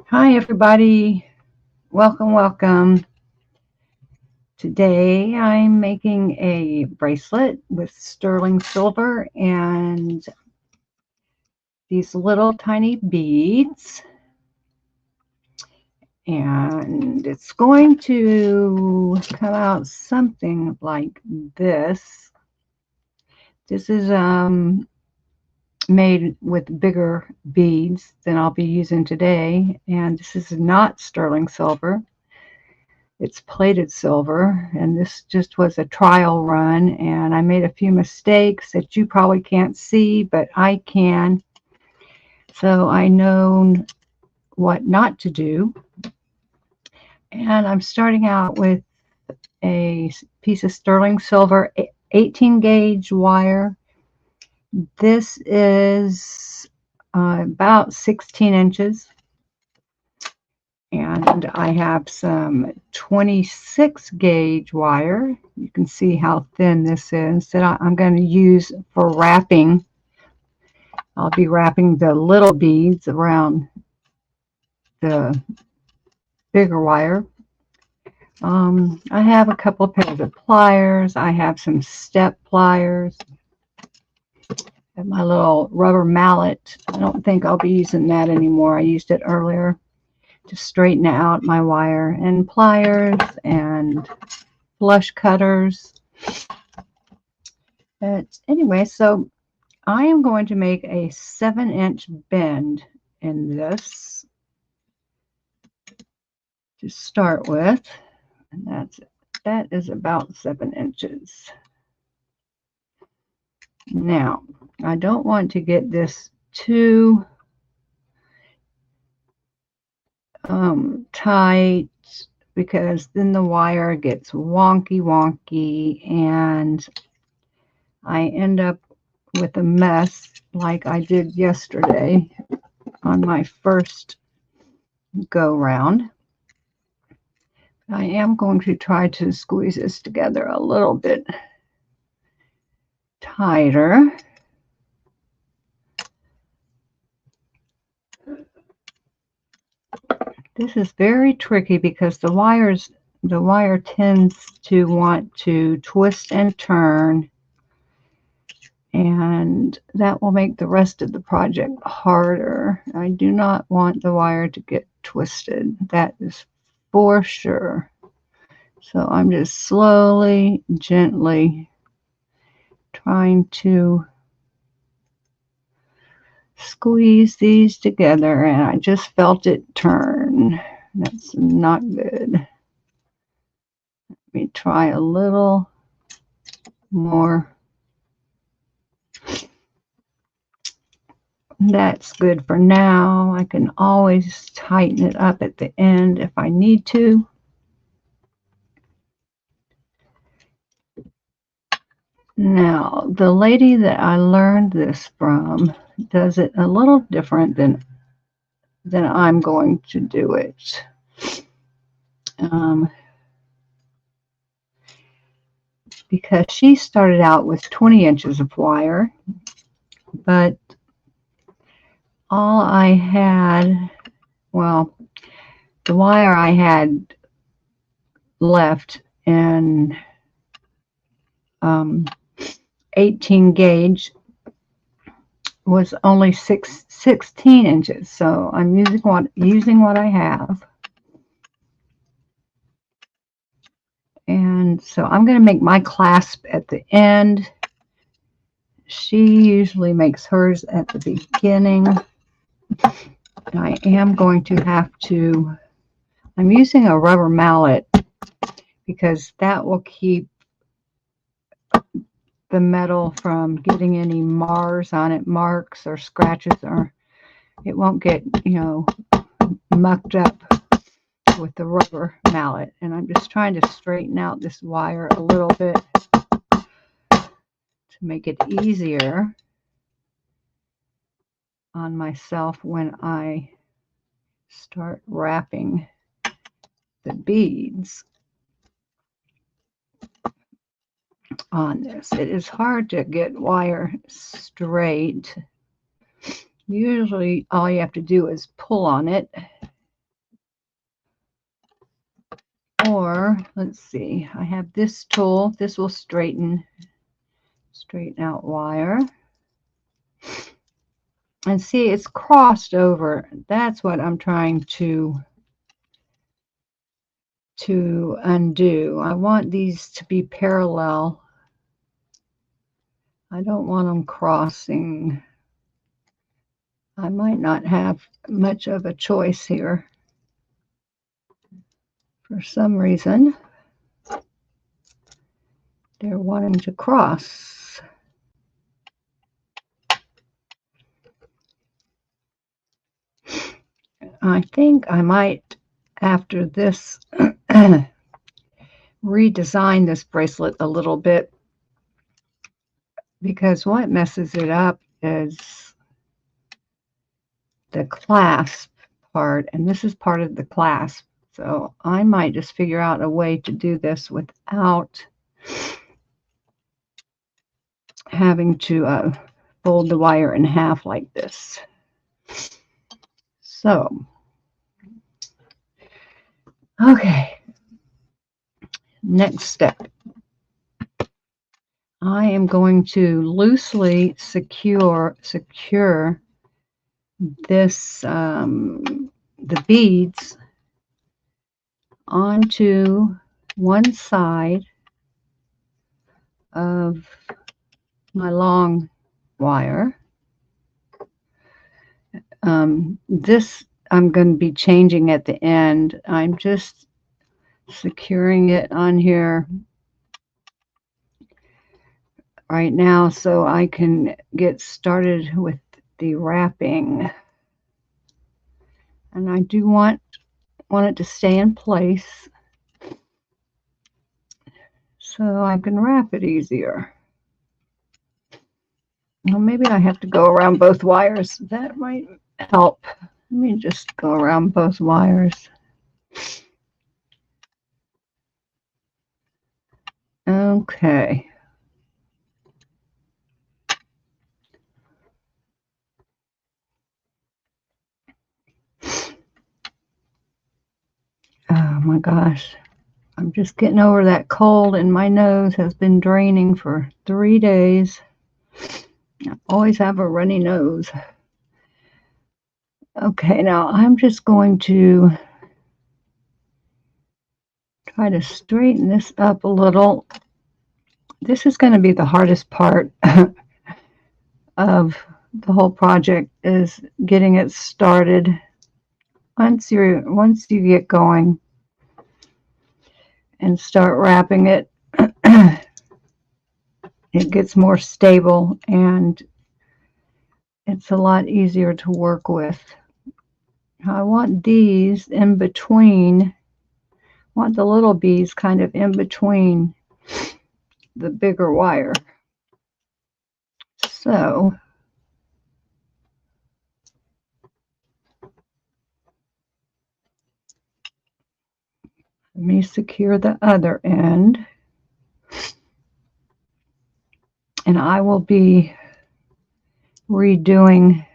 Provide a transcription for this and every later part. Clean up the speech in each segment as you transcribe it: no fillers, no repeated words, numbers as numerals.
Hi, everybody. Welcome, welcome. Today I'm making a bracelet with sterling silver and these little tiny beads. And it's going to come out something like this. This is made with bigger beads than I'll be using today. And this is not sterling silver. It's plated silver, and this just was a trial run, and I made a few mistakes that you probably can't see, but I can. So I know what not to do. And I'm starting out with a piece of sterling silver 18 gauge wire. This is about 16 inches. And I have some 26 gauge wire. You can see how thin this is that I'm going to use for wrapping. I'll be wrapping the little beads around the bigger wire. I have a couple of pairs of pliers. I have some step pliers. And my little rubber mallet. I don't think I'll be using that anymore. I used it earlier to straighten out my wire, and pliers and flush cutters. But anyway, so I am going to make a 7-inch bend in this to start with. And that is about 7 inches. Now, I don't want to get this too tight, because then the wire gets wonky and I end up with a mess like I did yesterday on my first go round. I am going to try to squeeze this together a little bit tighter. This is very tricky because the wire tends to want to twist and turn, and that will make the rest of the project harder. I do not want the wire to get twisted. That is for sure. So I'm just slowly, gently trying to squeeze these together, and I just felt it turn. That's not good. Let me try a little more. That's good for now. I can always tighten it up at the end if I need to. Now, the lady that I learned this from does it a little different than I'm going to do it. Because she started out with 20 inches of wire, but all I had, well, the wire I had left in 18 gauge was only 16 inches. So I'm using what I have. And so I'm going to make my clasp at the end. She usually makes hers at the beginning. And I am going to have to, I'm using a rubber mallet because that will keep the metal from getting any marks on it, marks or scratches, or it won't get, mucked up with the rubber mallet. And I'm just trying to straighten out this wire a little bit to make it easier on myself when I start wrapping the beads on this. It is hard to get wire straight. Usually all you have to do is pull on it Or let's see, I have this tool. This will straighten out wire. And see, it's crossed over. That's what I'm trying to undo. I want these to be parallel. I don't want them crossing. I might not have much of a choice here. For some reason, they're wanting to cross. I think I might, after this, redesign this bracelet a little bit, because what messes it up is the clasp part, and this is part of the clasp. So I might just figure out a way to do this without having to fold the wire in half like this. So, okay, next step. I am going to loosely secure this, the beads onto one side of my long wire. This I'm going to be changing at the end. I'm just securing it on here right now so I can get started with the wrapping. And I do want it to stay in place so I can wrap it easier. Well, maybe I have to go around both wires. That might help. Let me just go around both wires. Okay. Oh my gosh. I'm just getting over that cold, and my nose has been draining for 3 days. I always have a runny nose. Okay, now I'm just going to try to straighten this up a little. This is going to be the hardest part of the whole project, is getting it started. Once you get going and start wrapping it, it gets more stable and it's a lot easier to work with. I want these in between. I want the little beads kind of in between the bigger wire. So let me secure the other end. And I will be redoing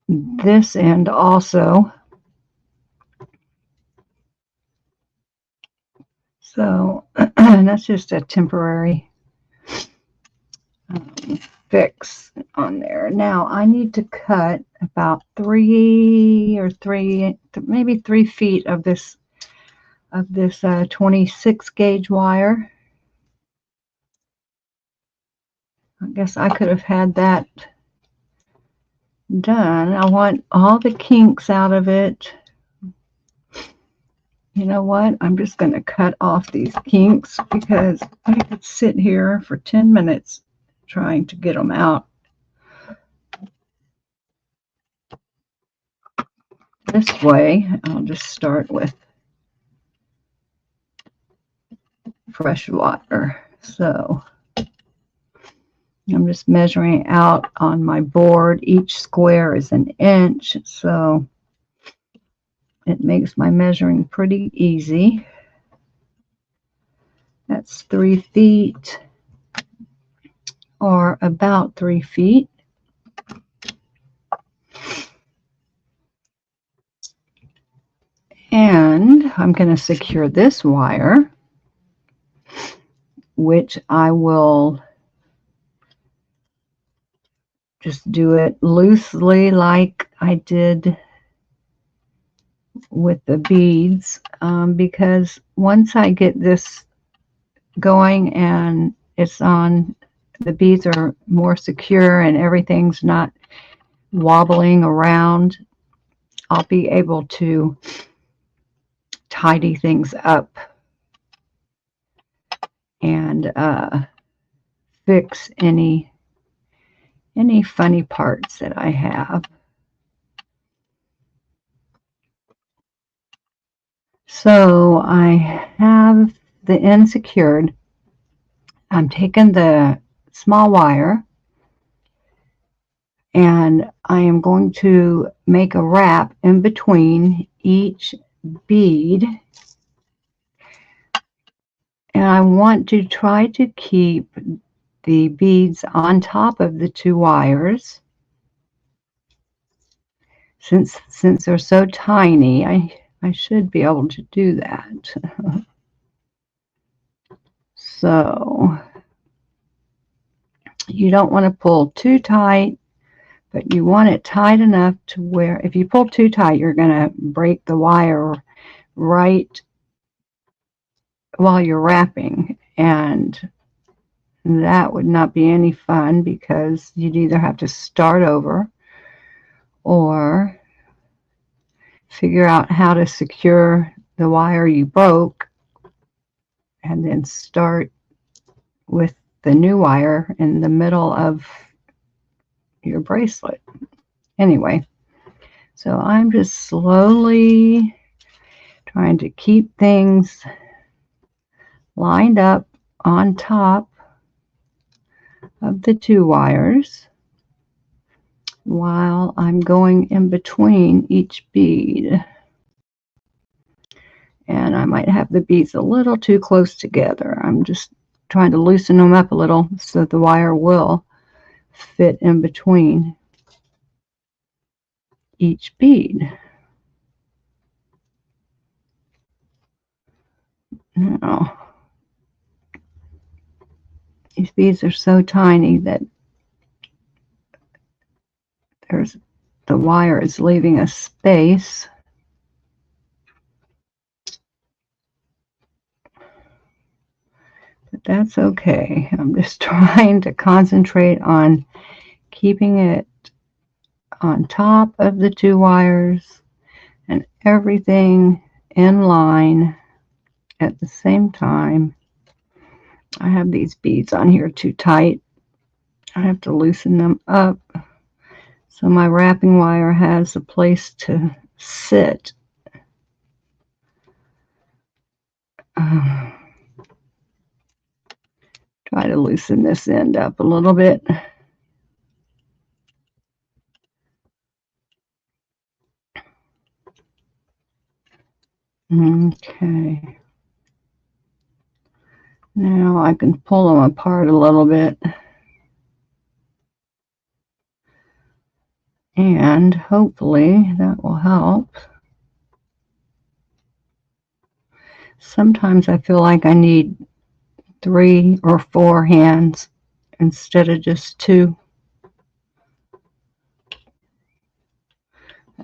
this end also. So that's just a temporary fix on there. Now I need to cut about maybe 3 feet of this 26 gauge wire. I guess I could have had that done. I want all the kinks out of it. You know what? I'm just going to cut off these kinks because I could sit here for 10 minutes trying to get them out. This way, I'll just start with fresh water. So I'm just measuring out on my board. Each square is 1 inch, so it makes my measuring pretty easy. That's 3 feet, or about 3 feet. And I'm going to secure this wire, which I will just do it loosely like I did with the beads, because once I get this going and it's on, the beads are more secure and everything's not wobbling around, I'll be able to tidy things up and fix any funny parts that I have. So I have the end secured. I'm taking the small wire and I am going to make a wrap in between each bead, and I want to try to keep the beads on top of the two wires. Since they're so tiny, I should be able to do that. So you don't want to pull too tight, but you want it tight enough to where if you pull too tight, you're going to break the wire right while you're wrapping, and that would not be any fun because you'd either have to start over or figure out how to secure the wire you broke and then start with the new wire in the middle of your bracelet. Anyway, so I'm just slowly trying to keep things lined up on top of the two wires while I'm going in between each bead. And I might have the beads a little too close together. I'm just trying to loosen them up a little so the wire will fit in between each bead. Now, these beads are so tiny that the wire is leaving a space. But that's okay. I'm just trying to concentrate on keeping it on top of the two wires and everything in line at the same time. I have these beads on here too tight. I have to loosen them up so my wrapping wire has a place to sit. Try to loosen this end up a little bit. Okay. Now I can pull them apart a little bit. And hopefully that will help. Sometimes I feel like I need 3 or 4 hands instead of just 2.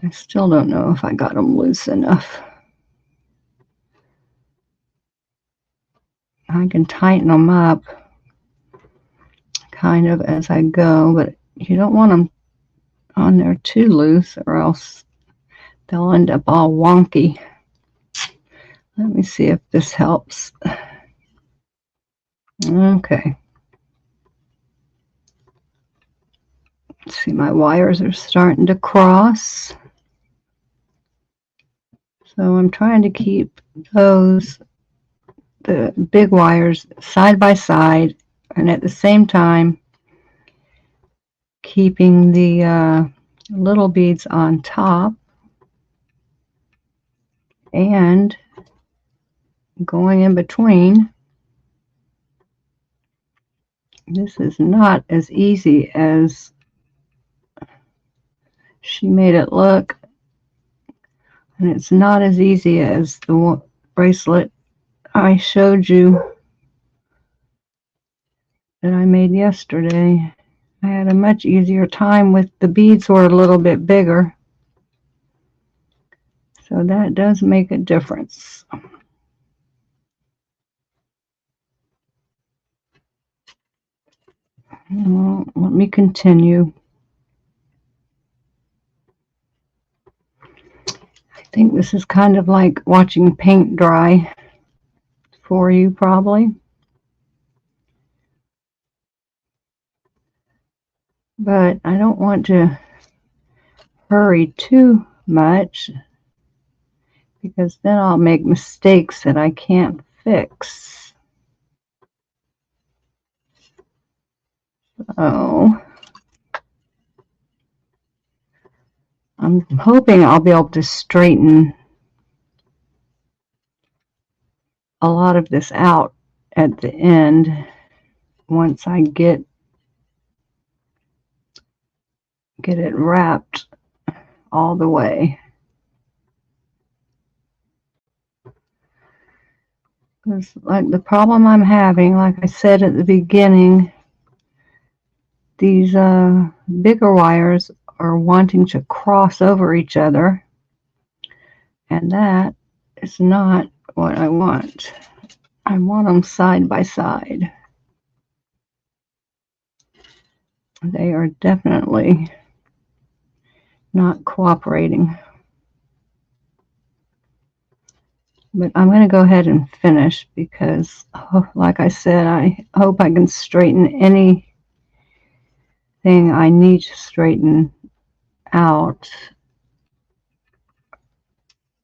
I still don't know if I got them loose enough. I can tighten them up kind of as I go, but you don't want them on there too loose or else they'll end up all wonky. Let me see if this helps. Okay. See, my wires are starting to cross. So I'm trying to keep the big wires side by side, and at the same time keeping the little beads on top and going in between. This is not as easy as she made it look. And it's not as easy as the bracelet I showed you that I made yesterday. I had a much easier time with the beads were a little bit bigger. So that does make a difference. Well, let me continue. I think this is kind of like watching paint dry for you probably. But I don't want to hurry too much because then I'll make mistakes that I can't fix. So I'm hoping I'll be able to straighten a lot of this out at the end once I get it wrapped all the way. Because like the problem I'm having, like I said at the beginning, these bigger wires are wanting to cross over each other, and that is not what I want. I want them side by side. They are definitely not cooperating. But I'm going to go ahead and finish because, like I said, I hope I can straighten anything I need to straighten out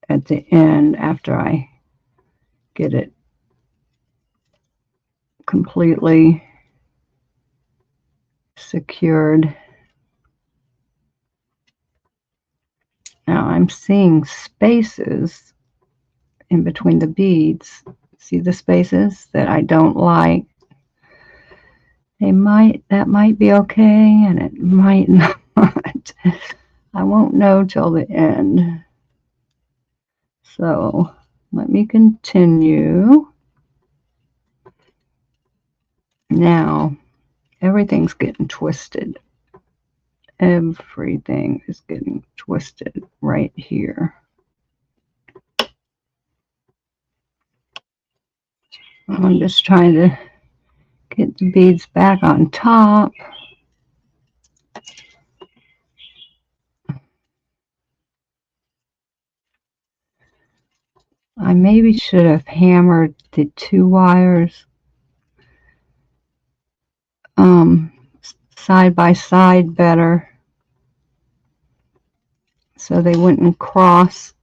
at the end after I get it completely secured. Now I'm seeing spaces in between the beads. See the spaces that I don't like? That might be okay, and it might not. I won't know till the end. So let me continue. Now everything's getting twisted. Everything is getting twisted right here. I'm just trying to get the beads back on top. I maybe should have hammered the two wires side by side better so they wouldn't cross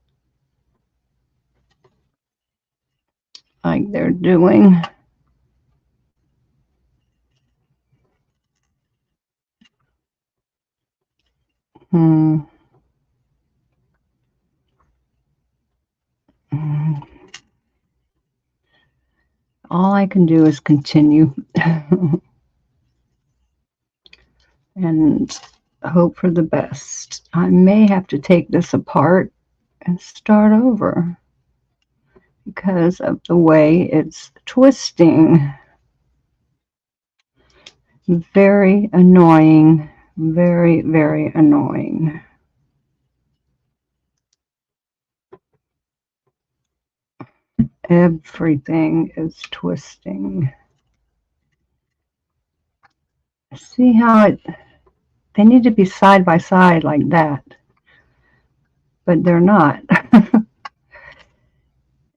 like they're doing. All I can do is continue and hope for the best. I may have to take this apart and start over because of the way it's twisting. Very annoying. Very, very annoying. Everything is twisting. See how they need to be side by side like that, but they're not.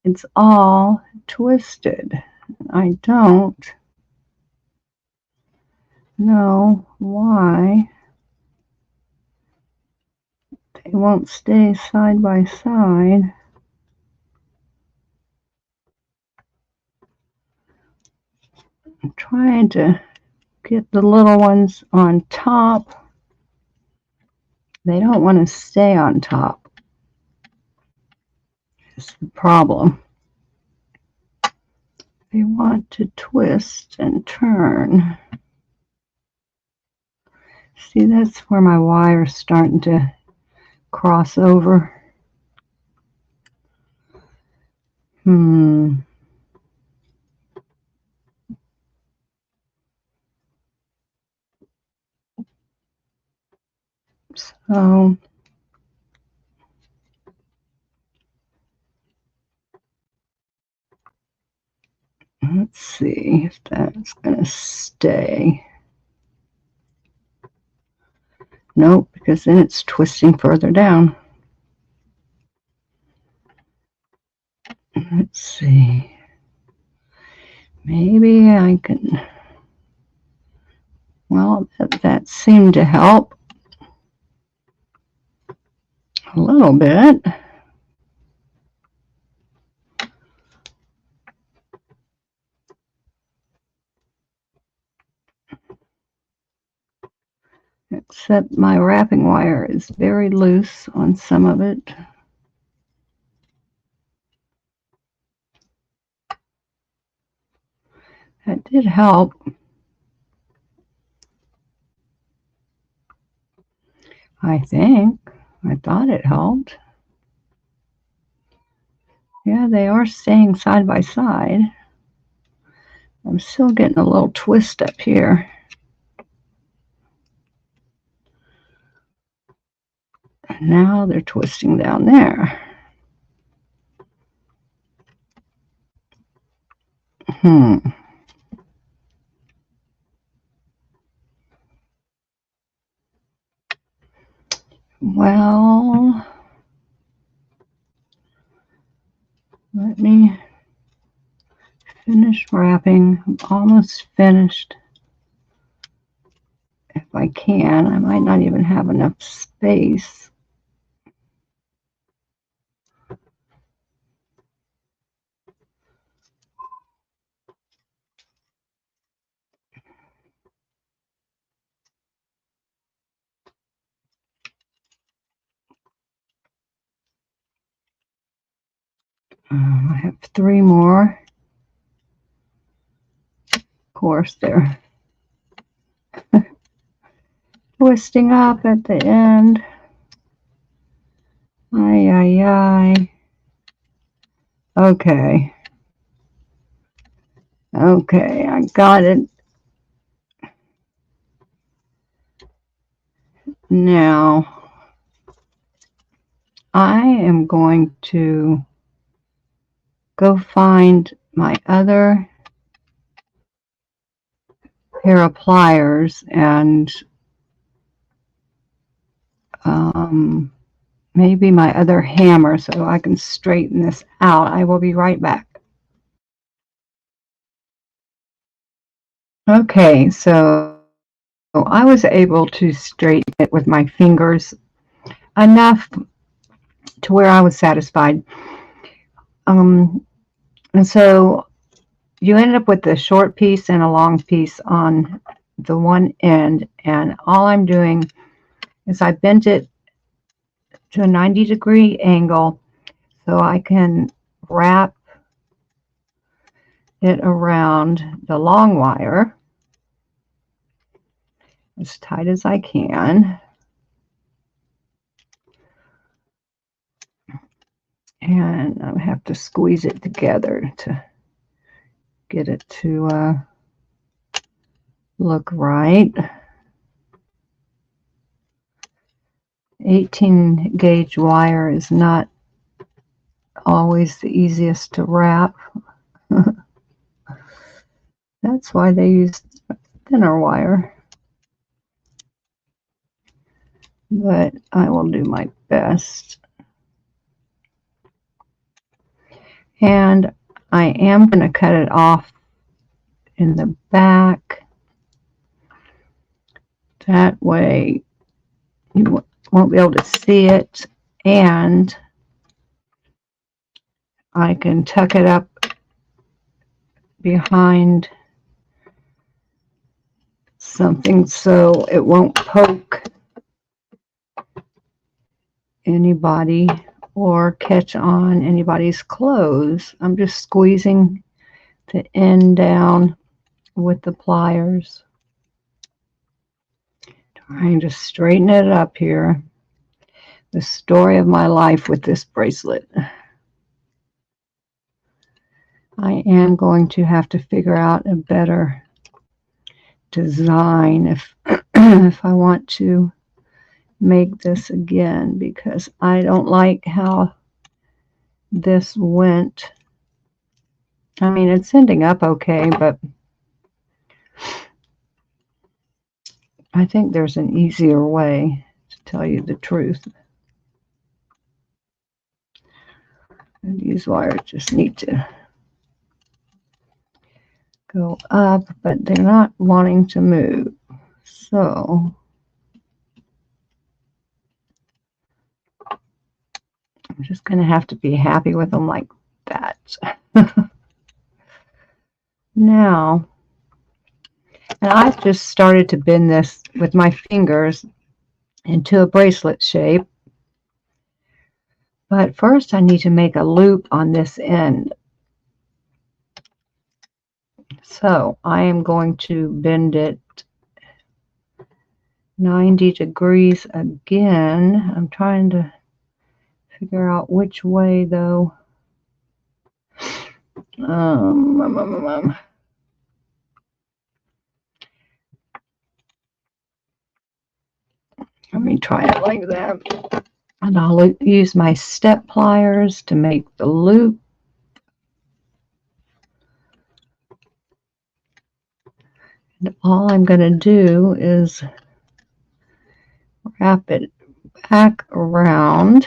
It's all twisted. I don't know why they won't stay side by side. I'm trying to get the little ones on top. They don't want to stay on top. It's the problem. They want to twist and turn. See, that's where my wire's starting to cross over. Hmm. So let's see if that's going to stay. Nope, because then it's twisting further down. Let's see. Maybe I can, well, that seemed to help a little bit. Except my wrapping wire is very loose on some of it. That did help. I think. I thought it helped. Yeah, they are staying side by side. I'm still getting a little twist up here. Now they're twisting down there. Well, let me finish wrapping. I'm almost finished. If I can, I might not even have enough space. I have 3 more. Of course, they're twisting up at the end. Ay, ay, ay. Okay. Okay, I got it. Now, I am going to go find my other pair of pliers and maybe my other hammer so I can straighten this out. I will be right back. Okay, so I was able to straighten it with my fingers enough to where I was satisfied. And so you end up with a short piece and a long piece on the one end, and all I'm doing is I bent it to a 90-degree angle so I can wrap it around the long wire as tight as I can. And I have to squeeze it together to get it to look right. 18 gauge wire is not always the easiest to wrap. That's why they use thinner wire. But I will do my best. And I am going to cut it off in the back. That way you won't be able to see it, and I can tuck it up behind something so it won't poke anybody or catch on anybody's clothes. I'm just squeezing the end down with the pliers, trying to straighten it up here. The story of my life with this bracelet. I am going to have to figure out a better design if if I want to make this again, because I don't like how this went. I mean, it's ending up okay, but I think there's an easier way, to tell you the truth. And these wires just need to go up, but they're not wanting to move. So I'm just going to have to be happy with them like that. Now, and I've just started to bend this with my fingers into a bracelet shape. But first I need to make a loop on this end. So I am going to bend it 90 degrees again. I'm trying to figure out which way though. Let me try it like that. And I'll use my step pliers to make the loop. And all I'm going to do is wrap it back around,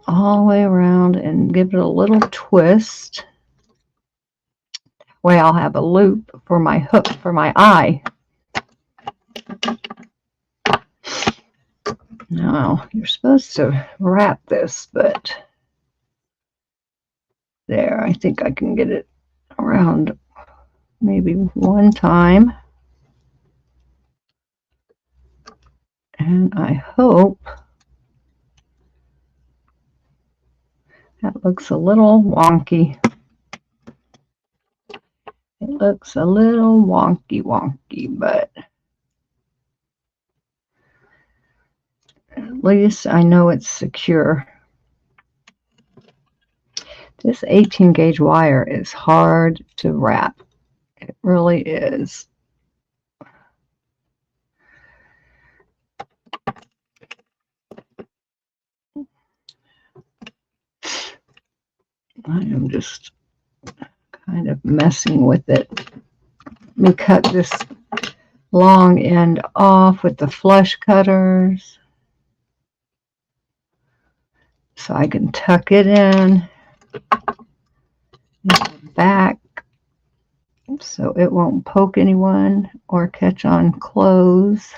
all the way around, and give it a little twist. That way I'll have a loop for my hook for my eye. Now, you're supposed to wrap this, but there, I think I can get it around maybe one time. And I hope that looks a little wonky. It looks a little wonky, but at least I know it's secure. This 18 gauge wire is hard to wrap. It really is. I am just kind of messing with it. Let me cut this long end off with the flush cutters so I can tuck it in the back so it won't poke anyone or catch on clothes.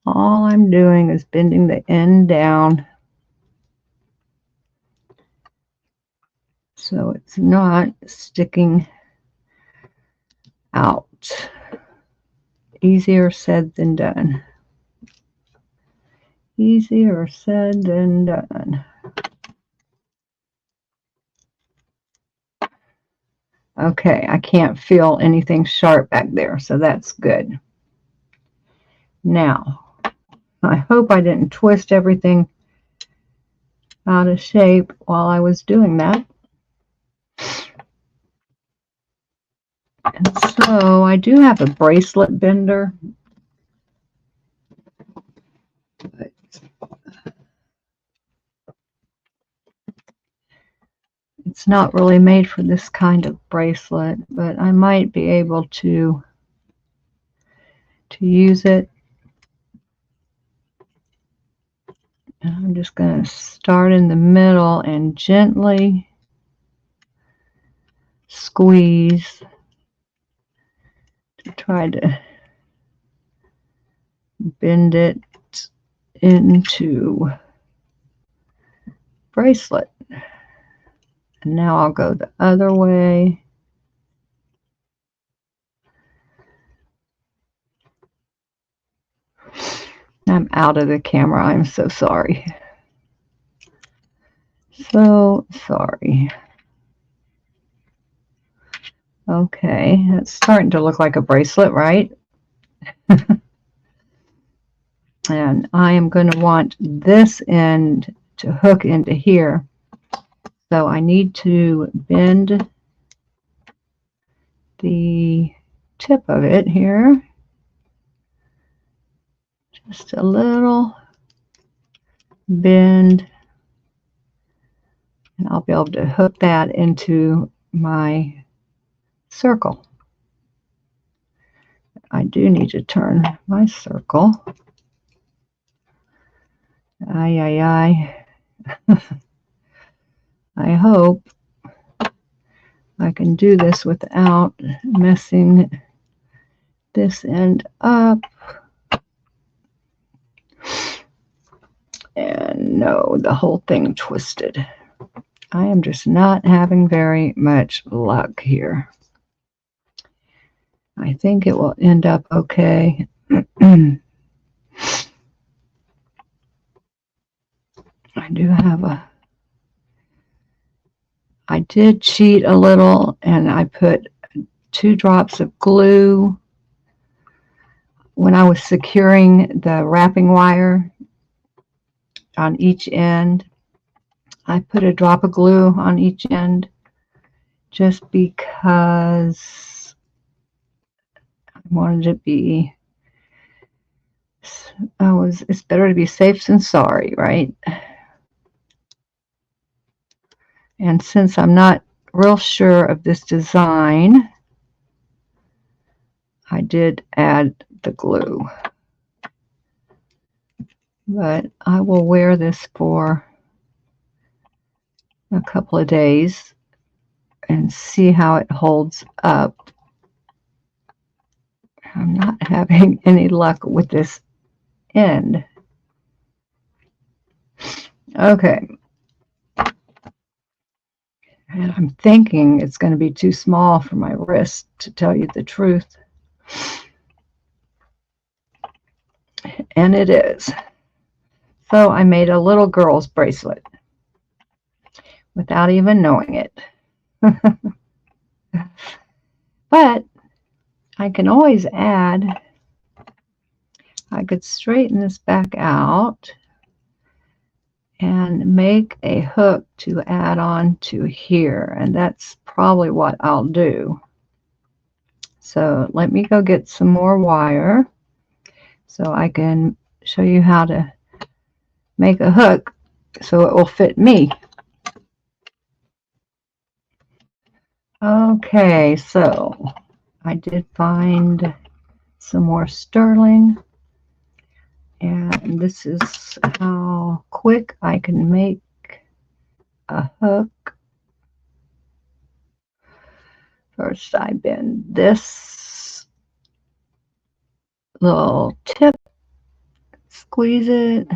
All I'm doing is bending the end down so it's not sticking out. Easier said than done. Easier said than done. Okay, I can't feel anything sharp back there, so that's good. Now, I hope I didn't twist everything out of shape while I was doing that. And so I do have a bracelet bender, but it's not really made for this kind of bracelet, but I might be able to use it. And I'm just going to start in the middle and gently squeeze to try to bend it into bracelet. And now I'll go the other way. I'm out of the camera. I'm so sorry. So sorry. Okay, that's starting to look like a bracelet, right? And I am going to want this end to hook into here. So I need to bend the tip of it here just a little, bend, and I'll be able to hook that into my circle. I do need to turn my circle. Ay. I hope I can do this without messing this end up. And no, the whole thing twisted. I am just not having very much luck here. I think it will end up okay. I did cheat a little, and I put 2 drops of glue when I was securing the wrapping wire on each end. I put a drop of glue on each end just because I wanted to be, it's better to be safe than sorry, right? And since I'm not real sure of this design, I did add the glue. But I will wear this for a couple of days and see how it holds up. I'm not having any luck with this end. Okay. And I'm thinking it's going to be too small for my wrist, to tell you the truth. And it is. So I made a little girl's bracelet without even knowing it. But I can always add, I could straighten this back out and make a hook to add on to here, and that's probably what I'll do. So let me go get some more wire so I can show you how to make a hook so it will fit me. Okay, so I did find some more sterling, and this is how quick I can make a hook. First, I bend this little tip, squeeze it.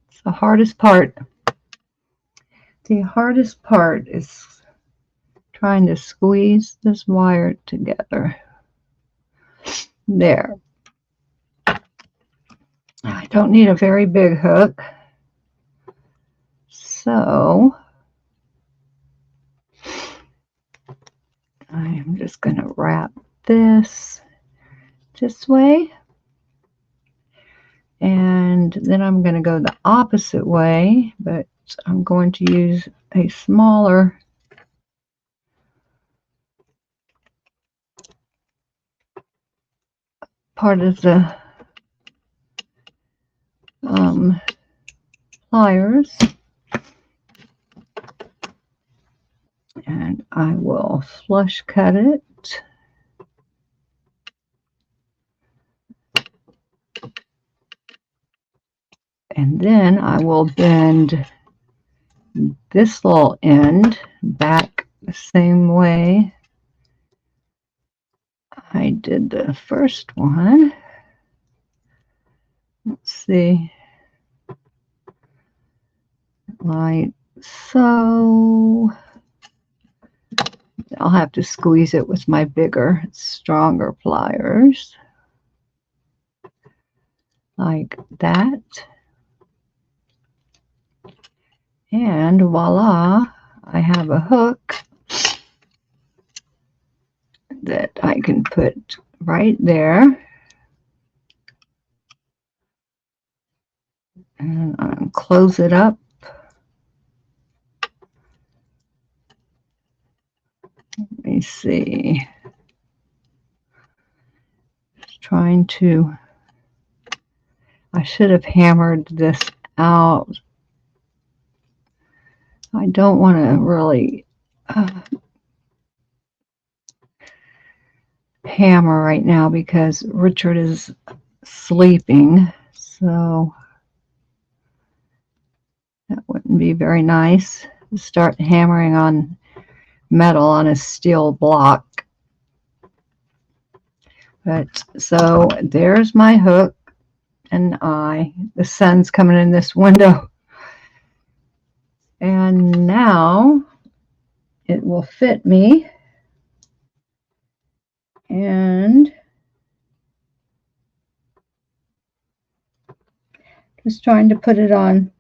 It's the hardest part. The hardest part is trying to squeeze this wire together. There. I don't need a very big hook, so I am just going to wrap this way, and then I'm going to go the opposite way, but I'm going to use a smaller part of the pliers, and I will flush cut it. And then I will bend this little end back the same way I did the first one. Let's see, like so. I'll have to squeeze it with my bigger, stronger pliers, like that. And voila, I have a hook that I can put right there. And I'll close it up. trying to, I should have hammered this out. I don't want to really hammer right now because Richard is sleeping, so that wouldn't be very nice to start hammering on metal on a steel block. But so there's my hook and eye. The sun's coming in this window. And now it will fit me. And just trying to put it on,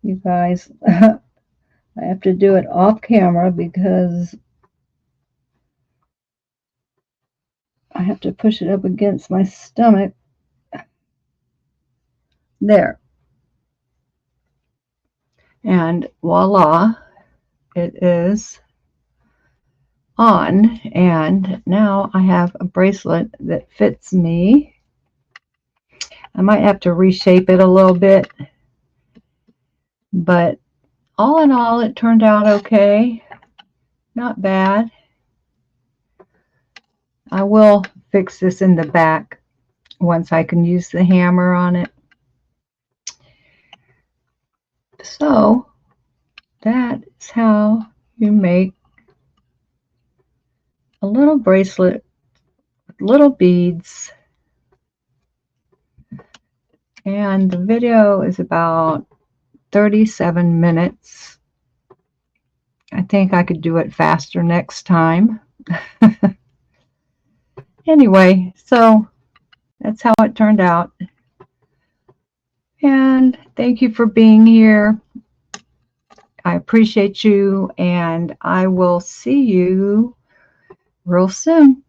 you guys. I have to do it off camera because I have to push it up against my stomach. There. And voila, it is on. And now I have a bracelet that fits me. I might have to reshape it a little bit, but all in all, it turned out okay. Not bad. I will fix this in the back once I can use the hammer on it. So that is how you make a little bracelet with little beads. And the video is about 37 minutes. I think I could do it faster next time. Anyway, so that's how it turned out. And thank you for being here. I appreciate you, and I will see you real soon.